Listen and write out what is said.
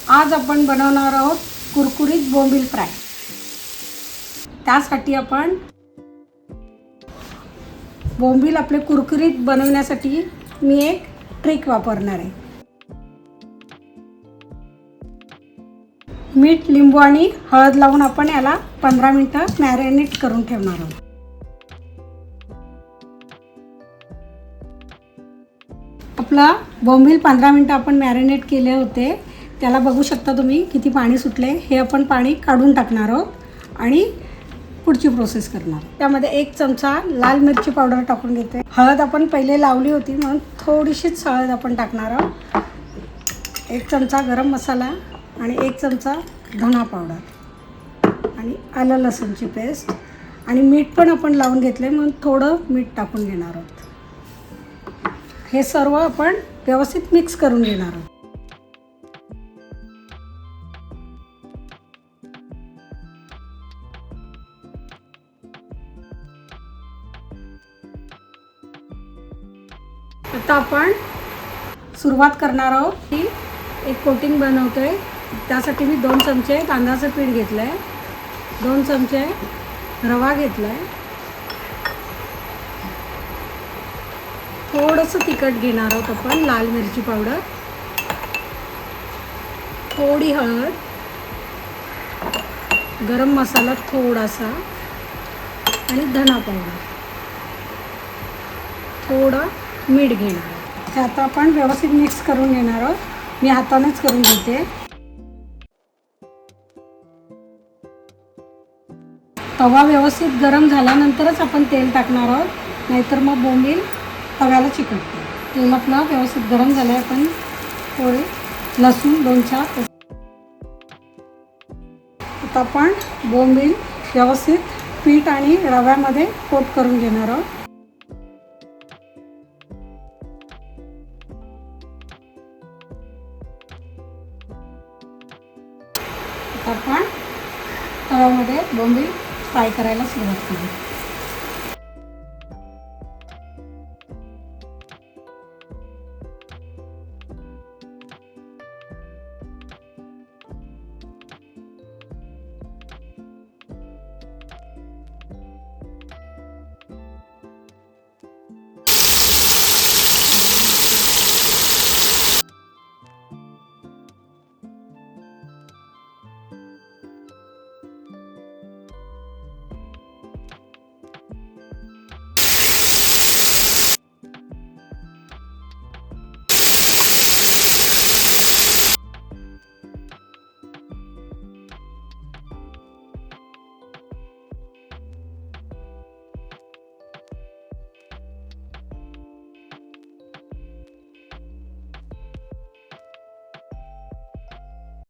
आज आपण बनवणार आहोत कुरकुरीत बोंबील फ्राय। त्यासाठी आपण बोंबील आपले कुरकुरीत बनवण्यासाठी मी एक ट्रिक वापरणार आहे। मीठ, लिंबू आणि हळद लावून आपण याला 15 मिनिटं मॅरिनेट करून ठेवणार आहोत। आपला बोंबील 15 मिनिटं आपण मॅरिनेट केले होते। त्याला बघू शकता तुम्ही किती पाणी सुटले। हे आपण पाणी काढून टाकणार आहोत आणि पुढची प्रोसेस करणार। त्यामध्ये 1 चमचा लाल मिरची पावडर टाकून घेते। हळद आपण पहिले लावली होती म्हणून थोडीशीच हळद आपण टाकणार आहोत। 1 चमचा गरम मसाला आणि 1 चमचा धना पावडर आणि आलं लसूणची पेस्ट आणि मीठ पण आपण लावून घेतले म्हणून थोडं मीठ टाकून घेणार आहोत। हे सर्व आपण व्यवस्थित मिक्स करून घेणार आहोत। आता आपण सुरुवात करणार आहोत की एक कोटिंग बनवतोय। त्यासाठी मी 2 चमचे तांदळाचं पीठ घेतलं आहे, 2 चमचे रवा घेतला आहे, थोडंसं तिखट घेणार आहोत आपण, लाल मिरची पावडर, थोडी हळद, गरम मसाला थोडासा आणि धना पावडर, थोडं मीठ घेणार आहोत। हे आता आपण व्यवस्थित मिक्स करून घेणार आहोत। मी हातानेच करून घेते। तवा व्यवस्थित गरम झाल्यानंतरच आपण तेल टाकणार आहोत, नाहीतर मग बोंबील तव्याला चिकटते। तेल आपलं व्यवस्थित गरम झालं आहे। आपण थोडे लसूण 2-4 आता आपण बोंबील व्यवस्थित पीठ आणि रव्यामध्ये कोट करून घेणार आहोत। आपण तव्यामध्ये बोंबील फ्राय करायला सुरुवात करू।